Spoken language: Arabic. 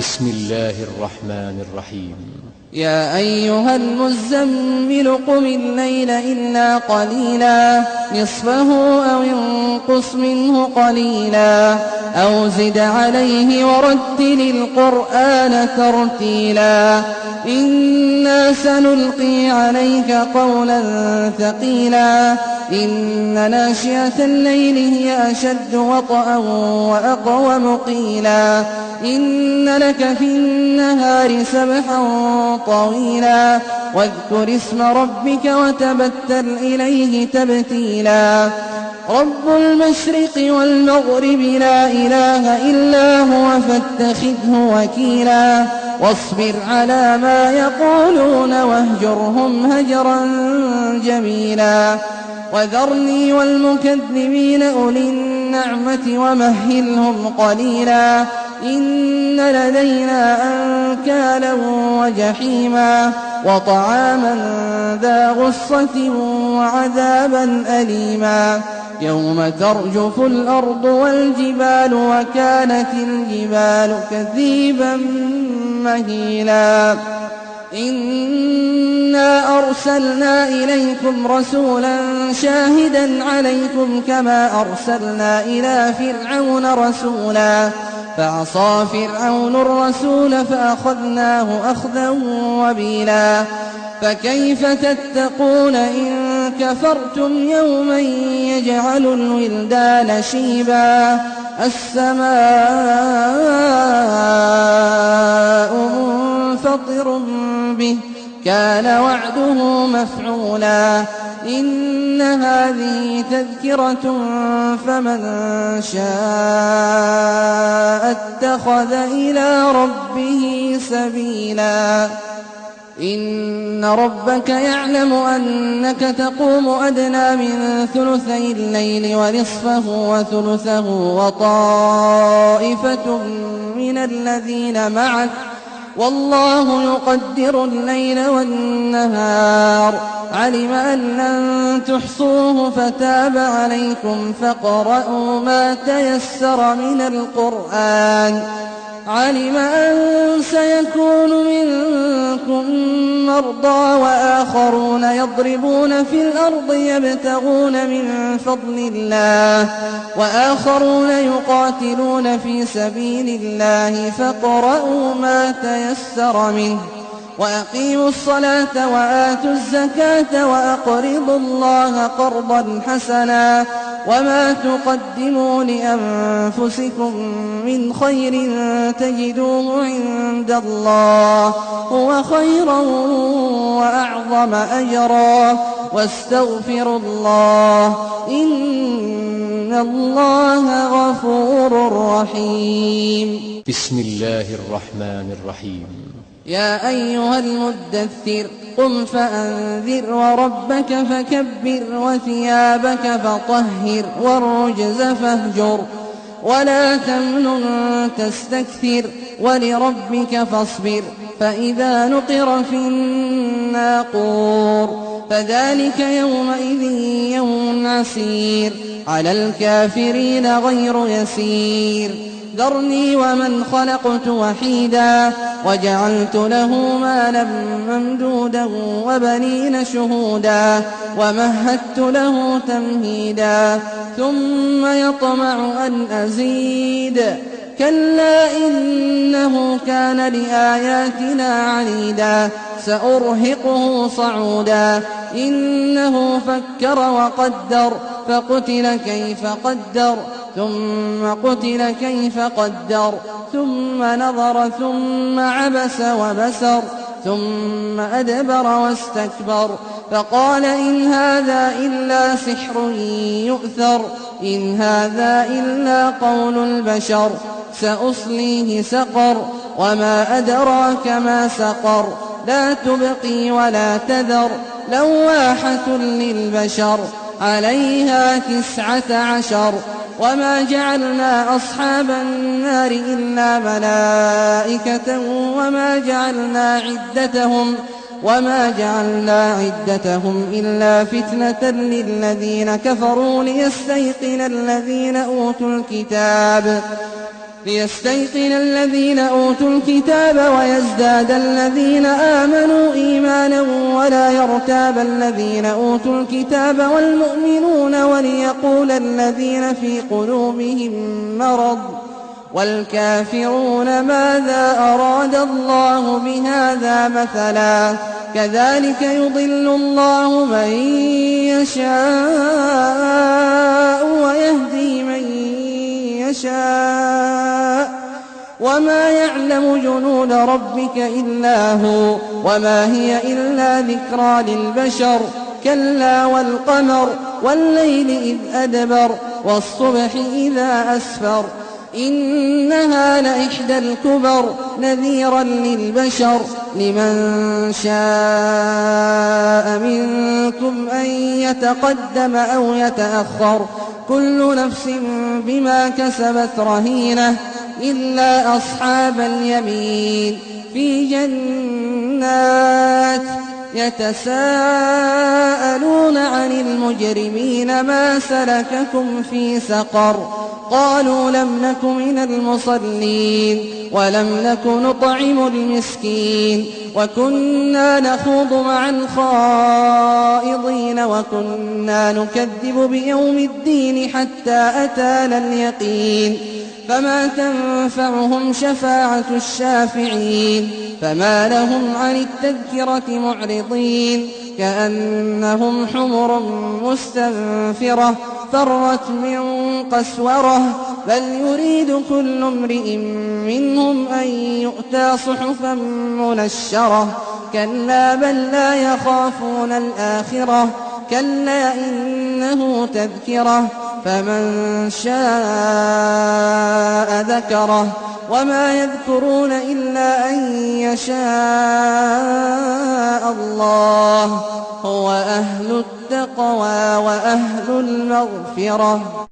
بسم الله الرحمن الرحيم. يا أيها المزمل قم الليل إلا قليلا نصفه أو انقص منه قليلا أو زد عليه ورتل القرآن ترتيلا إنا سنلقي عليك قولا ثقيلا إن ناشئة الليل هي أشد وطئا وأقوم قيلا إن لك في النهار سبحا طويلا واذكر اسم ربك وتبتل إليه تبتيلا رب المشرق والمغرب لا إله إلا هو فاتخذه وكيلا واصبر على ما يقولون واهجرهم هجرا جميلا وذرني والمكذبين أولي النعمة ومهلهم قليلا إن لدينا أنكالا وجحيما وطعاما ذا غصة وعذابا أليما يوم ترجف الأرض والجبال وكانت الجبال كثيبا مهيلا إنا أرسلنا إليكم رسولا شاهدا عليكم كما أرسلنا إلى فرعون رسولا فعصى فرعون الرسول فأخذناه أخذا وبيلا فكيف تتقون إن كفرتم يوما يجعل الولدان شيبا السماء منفطر به كان وعده مفعولا إن هذه تذكرة فمن شاء اتخذ إلى ربه سبيلا إن ربك يعلم أنك تقوم أدنى من ثلثي الليل ونصفه وثلثه وطائفة من الذين معك والله يقدر الليل والنهار علم أن لن تحصوه فتاب عليكم فاقرؤوا ما تيسر من القرآن علم أن سيكون منكم مرضى وآخرون يضربون في الأرض يبتغون من فضل الله وآخرون يقاتلون في سبيل الله فاقرؤوا ما تيسر منه وأقيموا الصلاة وآتوا الزكاة وأقرضوا الله قرضا حسنا وما تقدموا لأنفسكم من خير تجدوه عند الله هو خيرا وأعظم أجرا واستغفروا الله إن الله غفور رحيم. بسم الله الرحمن الرحيم. يا أيها المدثر قم فأنذر وربك فكبر وثيابك فطهر والرجز فاهجر ولا تمنن تستكثر ولربك فاصبر فإذا نقر في الناقور فذلك يومئذ يوم عسير على الكافرين غير يسير ذرني ومن خلقت وحيدا وجعلت له مالا ممدودا وبنين شهودا ومهدت له تمهيدا ثم يطمع أن أزيد كلا إنه كان لآياتنا عنيدا سأرهقه صعودا إنه فكر وقدر فقتل كيف قدر ثم قتل كيف قدر ثم نظر ثم عبس وبسر ثم أدبر واستكبر فقال إن هذا إلا سحر يؤثر إن هذا إلا قول البشر سأصليه سقر وما أدراك ما سقر لا تبقي ولا تذر لواحة للبشر عليها 19 وما جعلنا أصحاب النار إلا ملائكة وما جعلنا عدتهم إلا فتنة للذين كفروا ليستيقن الذين أوتوا الكتاب ليستيقن الذين أوتوا الكتاب ويزداد الذين آمنوا إيمانا ولا يرتاب الذين أوتوا الكتاب والمؤمنون وليقول الذين في قلوبهم مرض والكافرون ماذا أراد الله بهذا مثلا كذلك يضل الله من يشاء ويهدي من يشاء وما يعلم جنود ربك إلا هو وما هي إلا ذكرى للبشر كلا والقمر والليل إذ أدبر والصبح إذا أسفر إنها لإحدى الكبر نذيرا للبشر لمن شاء منكم أن يتقدم أو يتأخر كل نفس بما كسبت رهينة إلا أصحاب اليمين في جنات يتساءلون عن المجرمين ما سلككم في سقر قالوا لم نك من المصلين ولم نك نطعم المسكين وكنا نخوض مع الخائضين وكنا نكذب بيوم الدين حتى أتانا اليقين فما تنفعهم شفاعة الشافعين فما لهم عن التذكرة معرضين كأنهم حمر مستنفرة فرت من قسورة بل يريد كل امرئ منهم أن يؤتى صحفا منشرة كلا بل لا يخافون الآخرة كلا إنه تذكرة فمن شاء ذكره وما يذكرون إلا أن يشاء الله هو أهل التقوى وأهل المغفرة